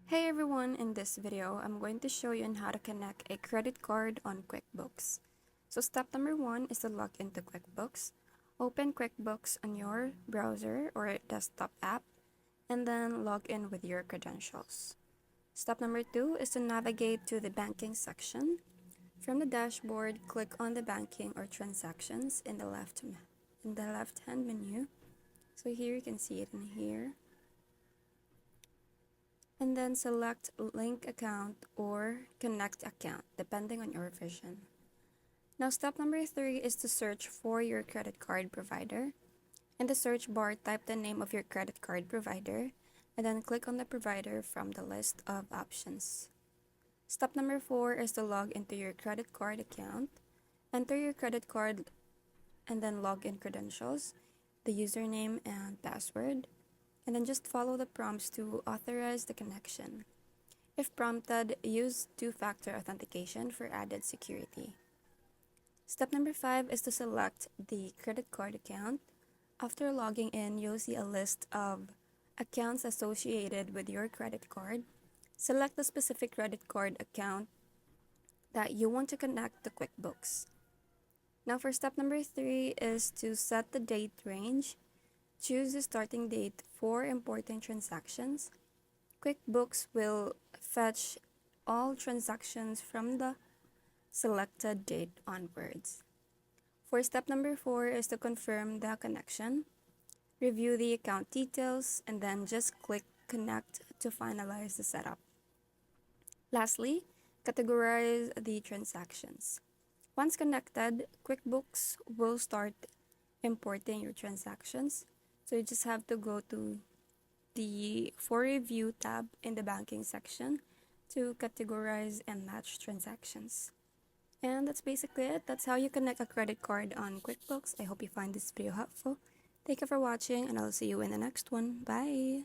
Hey everyone, in this video, I'm going to show you on how to connect a credit card on QuickBooks. So step number 1 is to log into QuickBooks. Open QuickBooks on your browser or desktop app and then log in with your credentials. Step number 2 is to navigate to the banking section. From the dashboard, click on the banking or transactions in the left-hand menu. So here you can see it in here. And then select link account or connect account depending on your version. Now step number 3 is to search for your credit card provider. In the search bar, type the name of your credit card provider and then click on the provider from the list of options. Step number 4 is to log into your credit card account. Enter your credit card and then log in credentials, the username and password, and then just follow the prompts to authorize the connection. If prompted, use two-factor authentication for added security. Step number 5 is to select the credit card account. After logging in, you'll see a list of accounts associated with your credit card. Select the specific credit card account that you want to connect to QuickBooks. Now for step number 3 is to set the date range. Choose the starting date for important transactions. QuickBooks will fetch all transactions from the selected date onwards. For step number 4 is to confirm the connection. Review the account details and then just click Connect to finalize the setup. Lastly, categorize the transactions. Once connected, QuickBooks will start importing your transactions. So you just have to go to the For Review tab in the banking section to categorize and match transactions. And that's basically it. That's how you connect a credit card on QuickBooks. I hope you find this video helpful. Thank you for watching and I'll see you in the next one. Bye!